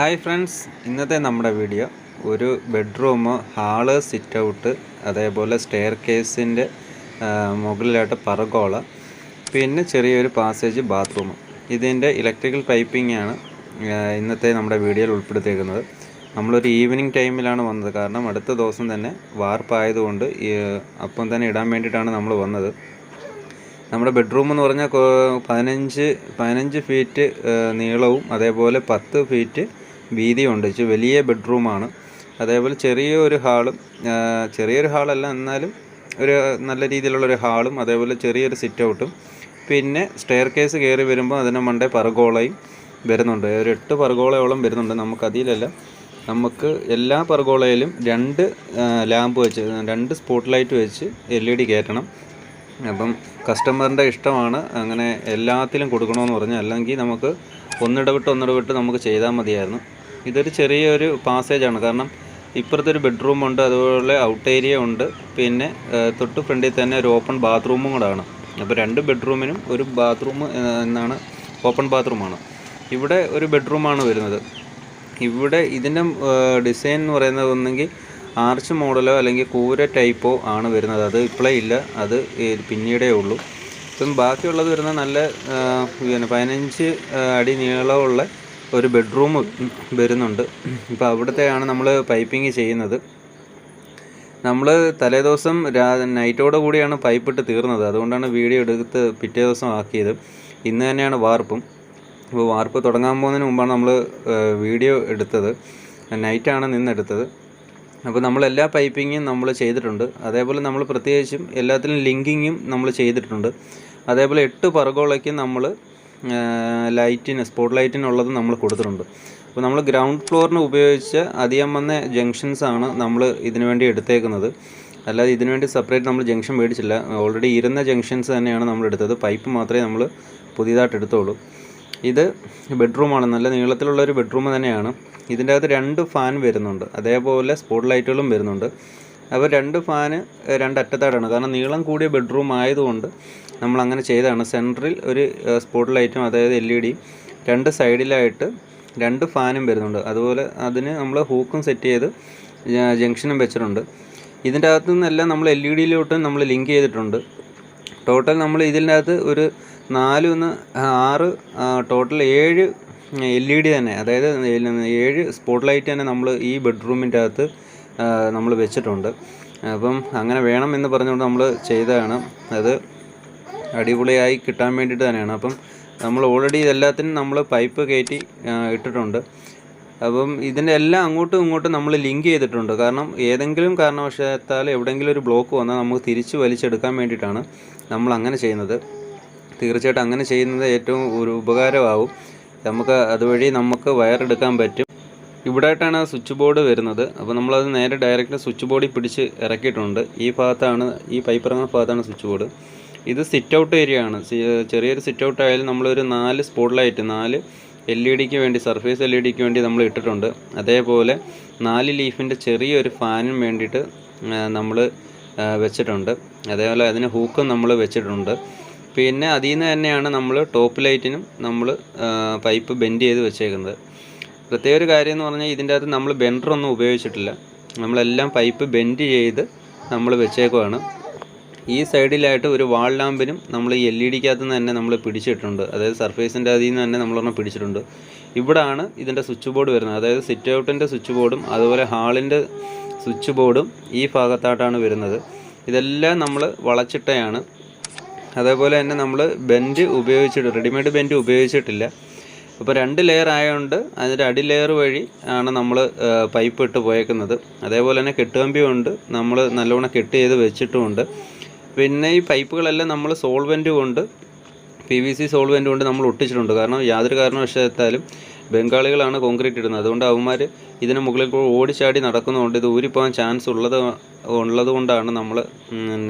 Hi friends, ഇന്നത്തെ നമ്മുടെ video ഒരു ബെഡ്റൂം, ഹാള്, സിറ്റ് ഔട്ട്, അതേപോലെ സ്റ്റെയർ കേസിൻ്റെ മുകളിലായിട്ട് പർഗോള, പിന്നെ ചെറിയൊരു പാസേജ് ബാത്റൂം. ഇതിൻ്റെ ഇലക്ട്രിക്കൽ പൈപ്പിംഗ് ആണ് ഇന്നത്തെ നമ്മുടെ വീഡിയോയിൽ ഉൾപ്പെടുത്തിയിരിക്കുന്നത്. നമ്മളൊരു ഈവനിങ് ടൈമിലാണ് വന്നത്, കാരണം അടുത്ത ദിവസം തന്നെ വാർപ്പായതുകൊണ്ട് അപ്പം തന്നെ ഇടാൻ വേണ്ടിയിട്ടാണ് നമ്മൾ വന്നത്. നമ്മുടെ ബെഡ്റൂം എന്ന് പറഞ്ഞാൽ 15 ഫീറ്റ് നീളവും അതേപോലെ 10 ഫീറ്റ് വീതിയുണ്ട്. വലിയ ബെഡ്റൂമാണ്. അതേപോലെ ചെറിയൊരു ഹാളല്ല, എന്നാലും ഒരു നല്ല രീതിയിലുള്ളൊരു ഹാളും അതേപോലെ ചെറിയൊരു സിറ്റ് ഔട്ടും, പിന്നെ സ്റ്റെയർ കേസ് കയറി വരുമ്പോൾ അതിന് മണ്ടേ പർഗോളയും വരുന്നുണ്ട്. ഒരു 8 പർഗോളയോളം വരുന്നുണ്ട്. നമുക്ക് എല്ലാ പർഗോളയിലും 2 ലാമ്പ് വെച്ച്, 2 സ്പോട്ട് ലൈറ്റ് വെച്ച് LED കയറ്റണം. അപ്പം കസ്റ്റമറിൻ്റെ ഇഷ്ടമാണ് അങ്ങനെ എല്ലാത്തിലും കൊടുക്കണമെന്ന് പറഞ്ഞാൽ, അല്ലെങ്കിൽ നമുക്ക് ഒന്നിടവിട്ട് നമുക്ക് ചെയ്താൽ മതിയായിരുന്നു. ഇതൊരു ചെറിയൊരു പാസേജാണ്, കാരണം ഇപ്പുറത്തൊരു ബെഡ്റൂമുണ്ട്, അതുപോലെ ഔട്ട് ഏരിയ ഉണ്ട്, പിന്നെ തൊട്ട് ഫ്രണ്ടിൽ തന്നെ ഒരു ഓപ്പൺ ബാത്റൂമും കൂടെ ആണ്. അപ്പോൾ 2 ബെഡ്റൂമിനും ഒരു ബാത്റൂം എന്നാണ്, ഓപ്പൺ ബാത്റൂമാണ്. ഇവിടെ ഒരു ബെഡ്റൂമാണ് വരുന്നത്. ഇവിടെ ഇതിൻ്റെ ഡിസൈൻ എന്ന് പറയുന്നത് ഒന്നെങ്കിൽ ആർച്ച് മോഡലോ അല്ലെങ്കിൽ കൂര ടൈപ്പോ ആണ് വരുന്നത്. അത് ഇപ്പോഴേ ഇല്ല, അത് പിന്നീടേ ഉള്ളൂ. ഇപ്പം ബാക്കിയുള്ളത് വരുന്നത് നല്ല 15 അടി നീളമുള്ള ഒരു ബെഡ്റൂം വരുന്നുണ്ട്. ഇപ്പോൾ അവിടുത്തെയാണ് നമ്മൾ പൈപ്പിങ് ചെയ്യുന്നത്. നമ്മൾ തലേദിവസം നൈറ്റോട് കൂടിയാണ് പൈപ്പിട്ട് തീർന്നത്, അതുകൊണ്ടാണ് വീഡിയോ എടുത്ത് പിറ്റേ ദിവസം ആക്കിയത്. ഇന്ന് തന്നെയാണ് വാർപ്പും. അപ്പോൾ വാർപ്പ് തുടങ്ങാൻ പോകുന്നതിന് മുമ്പാണ് നമ്മൾ വീഡിയോ എടുത്തത്. നൈറ്റാണ് നിന്നെടുത്തത്. അപ്പോൾ നമ്മളെല്ലാ പൈപ്പിങ്ങും നമ്മൾ ചെയ്തിട്ടുണ്ട്. അതേപോലെ നമ്മൾ പ്രത്യേകിച്ചും എല്ലാത്തിലും ലിങ്കിങ്ങും നമ്മൾ ചെയ്തിട്ടുണ്ട്. അതേപോലെ 8 പർഗോളയ്ക്ക് നമ്മൾ സ്പോട്ട് ലൈറ്റിനുള്ളത് നമ്മൾ കൊടുത്തിട്ടുണ്ട്. അപ്പോൾ നമ്മൾ ഗ്രൗണ്ട് ഫ്ലോറിന് ഉപയോഗിച്ച അധികം വന്ന ജംഗ്ഷൻസാണ് നമ്മൾ ഇതിനു വേണ്ടി എടുത്തേക്കുന്നത്. അല്ലാതെ ഇതിനു വേണ്ടി സെപ്പറേറ്റ് നമ്മൾ ജംഗ്ഷൻ മേടിച്ചില്ല. ഓൾറെഡി ഇരുന്ന ജംഗ്ഷൻസ് തന്നെയാണ് നമ്മൾ എടുത്തത്. പൈപ്പ് മാത്രമേ നമ്മൾ പുതിയതായിട്ട് എടുത്തുള്ളൂ. ഇത് ബെഡ്റൂമാണ്, നല്ല നീളത്തിലുള്ളൊരു ബെഡ്റൂം തന്നെയാണ്. ഇതിൻ്റെ അകത്ത് 2 ഫാൻ വരുന്നുണ്ട്, അതേപോലെ സ്പോട്ട് ലൈറ്റുകളും വരുന്നുണ്ട്. അപ്പോൾ 2 ഫാന് 2 അറ്റത്തായിട്ടാണ്, കാരണം നീളം കൂടിയ ബെഡ്റൂം ആയതുകൊണ്ട് നമ്മളങ്ങനെ ചെയ്തതാണ്. സെൻറ്ററിൽ ഒരു സ്പോട്ട് ലൈറ്റും അതായത് LED 2 സൈഡിലായിട്ട് 2 ഫാനും വരുന്നുണ്ട്. അതുപോലെ അതിന് നമ്മൾ ഹൂക്കും സെറ്റ് ചെയ്ത് ജംഗ്ഷനും വെച്ചിട്ടുണ്ട്. ഇതിൻ്റെ അകത്തു നിന്നെല്ലാം നമ്മൾ LED നമ്മൾ ലിങ്ക് ചെയ്തിട്ടുണ്ട്. ടോട്ടൽ നമ്മൾ ഇതിൻ്റെ അകത്ത് ഒരു 6 ടോട്ടൽ 7 LED തന്നെ, അതായത് 7 സ്പോട്ട് ലൈറ്റ് തന്നെ നമ്മൾ ഈ ബെഡ്റൂമിൻ്റെ അകത്ത് നമ്മൾ വെച്ചിട്ടുണ്ട്. അപ്പം അങ്ങനെ വേണം എന്ന് പറഞ്ഞുകൊണ്ട് നമ്മൾ ചെയ്തതാണ്. അത് അടിപൊളിയായി കിട്ടാൻ വേണ്ടിയിട്ട് തന്നെയാണ്. അപ്പം നമ്മൾ ഓൾറെഡി ഇതെല്ലാത്തിനും നമ്മൾ പൈപ്പ് കയറ്റി ഇട്ടിട്ടുണ്ട്. അപ്പം ഇതിൻ്റെ എല്ലാം അങ്ങോട്ടും ഇങ്ങോട്ടും നമ്മൾ ലിങ്ക് ചെയ്തിട്ടുണ്ട്. കാരണം ഏതെങ്കിലും കാരണവശാൽ എവിടെയെങ്കിലും ഒരു ബ്ലോക്ക് വന്നാൽ നമുക്ക് തിരിച്ച് വലിച്ചെടുക്കാൻ വേണ്ടിയിട്ടാണ് നമ്മൾ അങ്ങനെ ചെയ്യുന്നത്. തീർച്ചയായിട്ടും അങ്ങനെ ചെയ്യുന്നത് ഏറ്റവും ഒരു ഉപകാരമാവും. നമുക്ക് അതുവഴി നമുക്ക് വയറെടുക്കാൻ പറ്റും. ഇവിടെയായിട്ടാണ് സ്വിച്ച് ബോർഡ് വരുന്നത്. അപ്പോൾ നമ്മളത് നേരെ ഡയറക്റ്റ് സ്വിച്ച് ബോർഡിൽ പിടിച്ച് ഇറക്കിയിട്ടുണ്ട്. ഈ പൈപ്പ് ഇറങ്ങുന്ന ഭാഗത്താണ് സ്വിച്ച് ബോർഡ്. ഇത് സിറ്റ് ഔട്ട് ഏരിയ ആണ്. ചെറിയൊരു സിറ്റ് ഔട്ട് ആയാലും നമ്മളൊരു 4 സ്പോട്ട് ലൈറ്റ്, 4 LED വേണ്ടി, സർഫേസ് LED വേണ്ടി നമ്മൾ ഇട്ടിട്ടുണ്ട്. അതേപോലെ 4 ലീഫിൻ്റെ ചെറിയൊരു ഫാനും വേണ്ടിയിട്ട് നമ്മൾ വെച്ചിട്ടുണ്ട്. അതേപോലെ അതിന് ഹൂക്കും നമ്മൾ വെച്ചിട്ടുണ്ട്. പിന്നെ അതിൽ നിന്ന് തന്നെയാണ് നമ്മൾ ടോപ്പ് ലൈറ്റിനും നമ്മൾ പൈപ്പ് ബെൻഡ് ചെയ്ത് വെച്ചേക്കുന്നത്. പ്രത്യേക ഒരു കാര്യം എന്ന് പറഞ്ഞാൽ ഇതിൻ്റെ അകത്ത് നമ്മൾ ബെൻഡറൊന്നും ഉപയോഗിച്ചിട്ടില്ല. നമ്മളെല്ലാം പൈപ്പ് ബെൻഡ് ചെയ്ത് നമ്മൾ വെച്ചേക്കുവാണ്. ഈ സൈഡിലായിട്ട് ഒരു വാൾ ലാമ്പിനും നമ്മൾ ഈ LED-ക്കകത്ത് നിന്ന് തന്നെ നമ്മൾ പിടിച്ചിട്ടുണ്ട്. അതായത് സർഫേസിൻ്റെ അതിൽ നിന്ന് തന്നെ നമ്മളൊന്ന് പിടിച്ചിട്ടുണ്ട്. ഇവിടാണ് ഇതിൻ്റെ സ്വിച്ച് ബോർഡ് വരുന്നത്. അതായത് സിറ്റ് ഔട്ടിൻ്റെ സ്വിച്ച് ബോർഡും അതുപോലെ ഹാളിൻ്റെ സ്വിച്ച് ബോർഡും ഈ ഭാഗത്തായിട്ടാണ് വരുന്നത്. ഇതെല്ലാം നമ്മൾ വളച്ചിട്ടയാണ്. അതേപോലെ തന്നെ നമ്മൾ റെഡിമെയ്ഡ് ബെൻഡ് ഉപയോഗിച്ചിട്ടില്ല. അപ്പോൾ 2 ലെയർ ആയതുകൊണ്ട് അതിൻ്റെ അടി ലെയർ വഴി ആണ് നമ്മൾ പൈപ്പ് ഇട്ട് പോയേക്കുന്നത്. അതേപോലെ തന്നെ കെട്ടുകമ്പിയുണ്ട്, നമ്മൾ നല്ലവണ്ണം കെട്ട് ചെയ്ത് വെച്ചിട്ടുമുണ്ട്. പിന്നെ ഈ പൈപ്പുകളെല്ലാം നമ്മൾ PVC സോൾവെൻ്റ് കൊണ്ട് നമ്മൾ ഒട്ടിച്ചിട്ടുണ്ട്. കാരണം യാതൊരു കാരണവശാലും ബംഗാളികളാണ് കോൺക്രീറ്റ് ഇടുന്നത്. അതുകൊണ്ട് അവന്മാർ ഇതിന് മുകളിൽ കൂടി ഓടിച്ചാടി നടക്കുന്നതുകൊണ്ട് ഇത് ഊരിപ്പോകാൻ ചാൻസ് ഉള്ളതുകൊണ്ടാണ് നമ്മൾ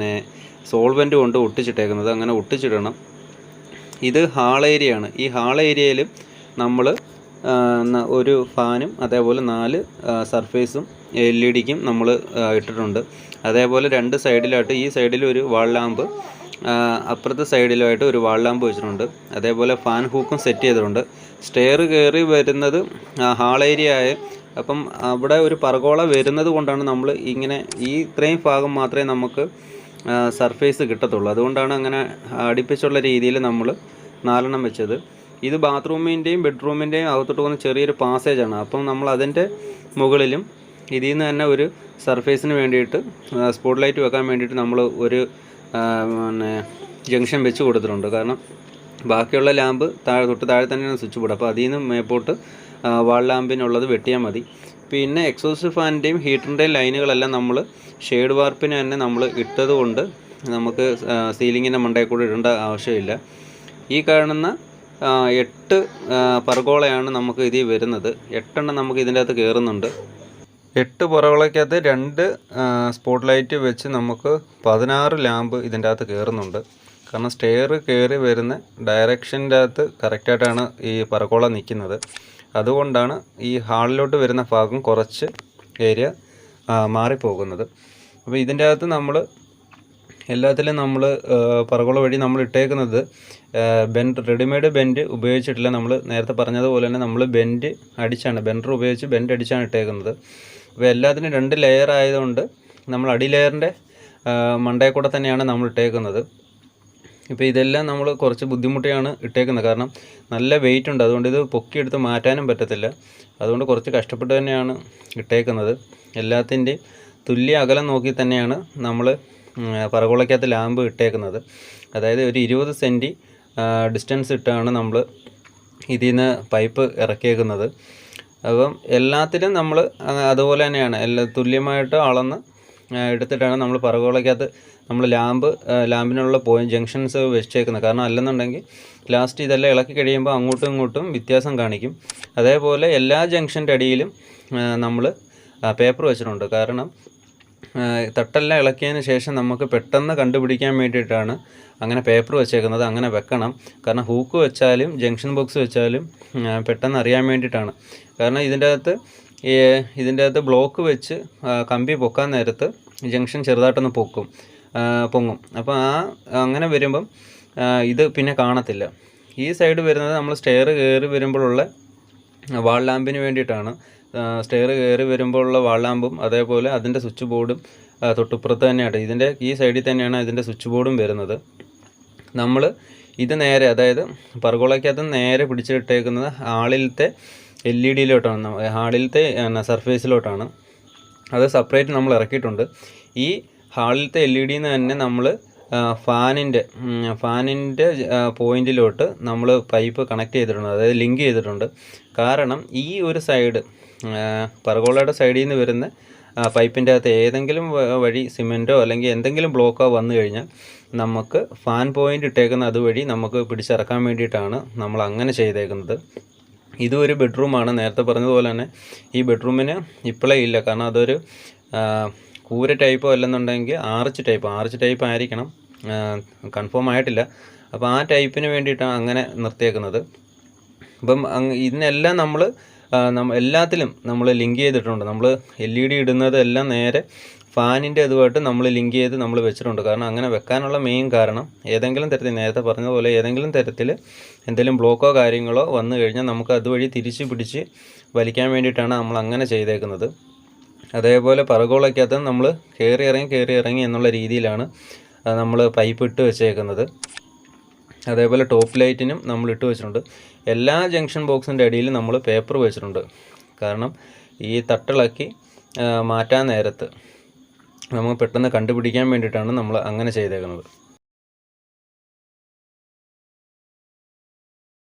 സോൾവെൻ്റ് കൊണ്ട് ഒട്ടിച്ചിട്ടേക്കുന്നത്. അങ്ങനെ ഒട്ടിച്ചിടണം. ഇത് ഹാൾ ഏരിയ ആണ്. ഈ ഹാൾ ഏരിയയിൽ നമ്മൾ ഒരു ഫാനും അതേപോലെ 4 സർഫേസും LED-ക്കും നമ്മൾ ഇട്ടിട്ടുണ്ട്. അതേപോലെ 2 സൈഡിലായിട്ട്, ഈ സൈഡിൽ ഒരു വാൾ ലാമ്പ്, അപ്പുറത്തെ സൈഡിലായിട്ട് ഒരു വാൾ ലാമ്പ് വെച്ചിട്ടുണ്ട്. അതേപോലെ ഫാൻ ഹൂക്കും സെറ്റ് ചെയ്തിട്ടുണ്ട്. സ്റ്റെയർ കയറി വരുന്നത് ഹാൾ ഏരിയ ആയ, അപ്പം അവിടെ ഒരു പർഗോള വരുന്നത് കൊണ്ടാണ് നമ്മൾ ഇങ്ങനെ ഇത്രയും ഭാഗം മാത്രമേ നമുക്ക് സർഫേസ് കിട്ടത്തുള്ളൂ. അതുകൊണ്ടാണ് അങ്ങനെ അടുപ്പിച്ചുള്ള രീതിയിൽ നമ്മൾ 4 വെച്ചത്. ഇത് ബാത്റൂമിൻ്റെയും ബെഡ്റൂമിൻ്റെയും അകത്തോട്ട് പോകുന്ന ചെറിയൊരു പാസേജാണ്. അപ്പം നമ്മൾ അതിൻ്റെ മുകളിലും ഇതിൽ നിന്ന് തന്നെ ഒരു സർഫേസിന് വേണ്ടിയിട്ട് സ്പോട്ട് ലൈറ്റ് വെക്കാൻ വേണ്ടിയിട്ട് നമ്മൾ ഒരു ജംഗ്ഷൻ വെച്ച് കൊടുത്തിട്ടുണ്ട്. കാരണം ബാക്കിയുള്ള ലാമ്പ് തൊട്ട് താഴെ തന്നെയാണ് സ്വിച്ച് ബോർഡ്. അപ്പോൾ അതിൽ നിന്ന് മേപ്പോട്ട് വാൾ ലാമ്പിനുള്ളത് വെട്ടിയാൽ മതി. പിന്നെ എക്സോസ്റ്റ് ഫാനിൻ്റെയും ഹീറ്ററിൻ്റെയും ലൈനുകളെല്ലാം നമ്മൾ ഷെയ്ഡ് വാർപ്പിന് തന്നെ നമ്മൾ ഇട്ടത് കൊണ്ട് നമുക്ക് സീലിങ്ങിൻ്റെ മണ്ടയിൽ കൂടെ ഇടേണ്ട ആവശ്യമില്ല. ഈ കാണുന്ന 8 പർഗോളയാണ് നമുക്ക് ഇതിൽ വരുന്നത്. 8 നമുക്ക് ഇതിൻ്റെ അകത്ത് കയറുന്നുണ്ട്. 8 പർഗോളയ്ക്കകത്ത് 2 സ്പോട്ട് ലൈറ്റ് വെച്ച് നമുക്ക് 16 ലാമ്പ് ഇതിൻ്റെ അകത്ത് കയറുന്നുണ്ട്. കാരണം സ്റ്റെയർ കയറി വരുന്ന ഡയറക്ഷൻ്റെ അകത്ത് കറക്റ്റായിട്ടാണ് ഈ പർഗോള നിൽക്കുന്നത്. അതുകൊണ്ടാണ് ഈ ഹാളിലോട്ട് വരുന്ന ഭാഗം കുറച്ച് ഏരിയ മാറിപ്പോകുന്നത്. അപ്പോൾ ഇതിൻ്റെ അകത്ത് നമ്മൾ എല്ലാത്തിലും നമ്മൾ പർഗോള വഴി നമ്മൾ ഇട്ടേക്കുന്നത് റെഡിമെയ്ഡ് ബെൻഡ് ഉപയോഗിച്ചിട്ടില്ല. നമ്മൾ നേരത്തെ പറഞ്ഞതുപോലെ തന്നെ നമ്മൾ ബെൻഡ് അടിച്ചാണ്, ബെൻഡർ ഉപയോഗിച്ച് ബെൻഡ് അടിച്ചാണ് ഇട്ടേക്കുന്നത്. അപ്പോൾ എല്ലാത്തിനും 2 ലെയർ ആയതുകൊണ്ട് നമ്മൾ അടി ലെയറിൻ്റെ മണ്ടയിൽ കൂടെ തന്നെയാണ് നമ്മൾ ഇട്ടേക്കുന്നത്. ഇപ്പോൾ ഇതെല്ലാം നമ്മൾ കുറച്ച് ബുദ്ധിമുട്ടിയാണ് ഇട്ടേക്കുന്നത്. കാരണം നല്ല വെയിറ്റ് ഉണ്ട്, അതുകൊണ്ട് ഇത് പൊക്കിയെടുത്ത് മാറ്റാനും പറ്റത്തില്ല. അതുകൊണ്ട് കുറച്ച് കഷ്ടപ്പെട്ട് തന്നെയാണ് ഇട്ടേക്കുന്നത്. എല്ലാത്തിൻ്റെയും തുല്യ അകലം നോക്കി തന്നെയാണ് നമ്മൾ പർഗോളയ്ക്കകത്ത് ലാമ്പ് ഇട്ടേക്കുന്നത്. അതായത് ഒരു 20 സെൻറ്റി ഡിസ്റ്റൻസ് ഇട്ടാണ് നമ്മൾ ഇതിൽ നിന്ന് പൈപ്പ് ഇറക്കിയേക്കുന്നത്. അപ്പം എല്ലാത്തിലും നമ്മൾ അതുപോലെ തന്നെയാണ് തുല്യമായിട്ട് അളന്ന് എടുത്തിട്ടാണ് നമ്മൾ പർഗോളയ്ക്കകത്ത് നമ്മൾ ലാമ്പിനുള്ള ജംഗ്ഷൻസ് വെച്ചേക്കുന്നത്. കാരണം അല്ലെന്നുണ്ടെങ്കിൽ ലാസ്റ്റ് ഇതെല്ലാം ഇളക്കി കഴിയുമ്പോൾ അങ്ങോട്ടും ഇങ്ങോട്ടും വ്യത്യാസം കാണിക്കും. അതേപോലെ എല്ലാ ജംഗ്ഷൻ്റെ അടിയിലും നമ്മൾ പേപ്പർ വെച്ചിട്ടുണ്ട്. കാരണം തട്ടെല്ലാം ഇളക്കിയതിന് ശേഷം നമുക്ക് പെട്ടെന്ന് കണ്ടുപിടിക്കാൻ വേണ്ടിയിട്ടാണ് അങ്ങനെ പേപ്പർ വെച്ചേക്കുന്നത്. അങ്ങനെ വെക്കണം. കാരണം ഹൂക്ക് വെച്ചാലും ജംഗ്ഷൻ ബോക്സ് വെച്ചാലും പെട്ടെന്ന് അറിയാൻ വേണ്ടിയിട്ടാണ്. കാരണം ഇതിൻ്റെ അകത്ത് ബ്ലോക്ക് വെച്ച് കമ്പി പൊക്കാൻ നേരത്ത് ജംഗ്ഷൻ ചെറുതായിട്ടൊന്ന് പൊങ്ങും. അപ്പോൾ അങ്ങനെ വരുമ്പം ഇത് പിന്നെ കാണത്തില്ല. ഈ സൈഡ് വരുന്നത് നമ്മൾ സ്റ്റെയർ കയറി വരുമ്പോഴുള്ള വാൾ ലാമ്പിന് വേണ്ടിയിട്ടാണ്. സ്റ്റെയർ കയറി വരുമ്പോഴുള്ള വാൾ ലാമ്പും അതേപോലെ അതിൻ്റെ സ്വിച്ച് ബോർഡും തൊട്ടുപ്പുറത്ത് തന്നെയാണ്. ഇതിൻ്റെ ഈ സൈഡിൽ തന്നെയാണ് ഇതിൻ്റെ സ്വിച്ച് ബോർഡും വരുന്നത്. നമ്മൾ ഇത് നേരെ, അതായത് പർഗോളയ്ക്കകത്ത് നേരെ പിടിച്ചിട്ടേക്കുന്നത് ഹാളിലത്തെ LED-യിലോട്ടാണ്, ഹാളിലത്തെ സർഫേസിലോട്ടാണ്. അത് സെപ്പറേറ്റ് നമ്മൾ ഇറക്കിയിട്ടുണ്ട്. ഈ ഹാളിലത്തെ LED-ന്ന് തന്നെ നമ്മൾ ഫാനിൻ്റെ പോയിൻറ്റിലോട്ട് നമ്മൾ പൈപ്പ് കണക്ട് ചെയ്തിട്ടുണ്ട്, അതായത് ലിങ്ക് ചെയ്തിട്ടുണ്ട്. കാരണം ഈ ഒരു സൈഡ് പർഗോളയുടെ സൈഡിൽ നിന്ന് വരുന്ന പൈപ്പിൻ്റെ അകത്ത് ഏതെങ്കിലും വഴി സിമെൻറ്റോ അല്ലെങ്കിൽ എന്തെങ്കിലും ബ്ലോക്കോ വന്നു കഴിഞ്ഞാൽ നമുക്ക് ഫാൻ പോയിൻ്റ് ഇട്ടേക്കുന്ന അതുവഴി നമുക്ക് പിടിച്ചിറക്കാൻ വേണ്ടിയിട്ടാണ് നമ്മൾ അങ്ങനെ ചെയ്തേക്കുന്നത്. ഇതൊരു ബെഡ്റൂമാണ്. നേരത്തെ പറഞ്ഞതുപോലെ തന്നെ ഈ ബെഡ്റൂമിന് ഇപ്പോഴേ ഇല്ല. കാരണം അതൊരു കൂര ടൈപ്പോ അല്ലെന്നുണ്ടെങ്കിൽ ആർച്ച് ടൈപ്പ് ആയിരിക്കണം, കൺഫേം ആയിട്ടില്ല. അപ്പോൾ ആ ടൈപ്പിന് വേണ്ടിയിട്ടാണ് അങ്ങനെ നിർത്തിയേക്കുന്നത്. അപ്പം ഇതിനെല്ലാം നമ്മൾ എല്ലാത്തിലും നമ്മൾ ലിങ്ക് ചെയ്തിട്ടുണ്ട്. നമ്മൾ LED ഇടുന്നത് എല്ലാം നേരെ ഫാനിൻ്റെ ഇതുമായിട്ട് നമ്മൾ ലിങ്ക് ചെയ്ത് നമ്മൾ വെച്ചിട്ടുണ്ട്. കാരണം അങ്ങനെ വെക്കാനുള്ള മെയിൻ കാരണം ഏതെങ്കിലും തരത്തിൽ, നേരത്തെ പറഞ്ഞതുപോലെ ഏതെങ്കിലും തരത്തിൽ എന്തെങ്കിലും ബ്ലോക്കോ കാര്യങ്ങളോ വന്നു കഴിഞ്ഞാൽ നമുക്ക് അതുവഴി തിരിച്ച് പിടിച്ച് വലിക്കാൻ വേണ്ടിയിട്ടാണ് നമ്മൾ അങ്ങനെ ചെയ്തേക്കുന്നത്. അതേപോലെ പർഗോളയ്ക്കകത്ത് നമ്മൾ കയറി ഇറങ്ങി എന്നുള്ള രീതിയിലാണ് നമ്മൾ പൈപ്പ് ഇട്ട് വെച്ചേക്കുന്നത്. അതേപോലെ ടോപ്പ് ലൈറ്റിനും നമ്മൾ ഇട്ട് വെച്ചിട്ടുണ്ട്. എല്ലാ ജംഗ്ഷൻ ബോക്സിൻ്റെ അടിയിൽ നമ്മൾ പേപ്പർ വെച്ചിട്ടുണ്ട്. കാരണം ഈ തട്ടിളക്കി മാറ്റാൻ നേരത്ത് നമുക്ക് പെട്ടെന്ന് കണ്ടുപിടിക്കാൻ വേണ്ടിയിട്ടാണ് നമ്മൾ അങ്ങനെ ചെയ്തേക്കുന്നത്.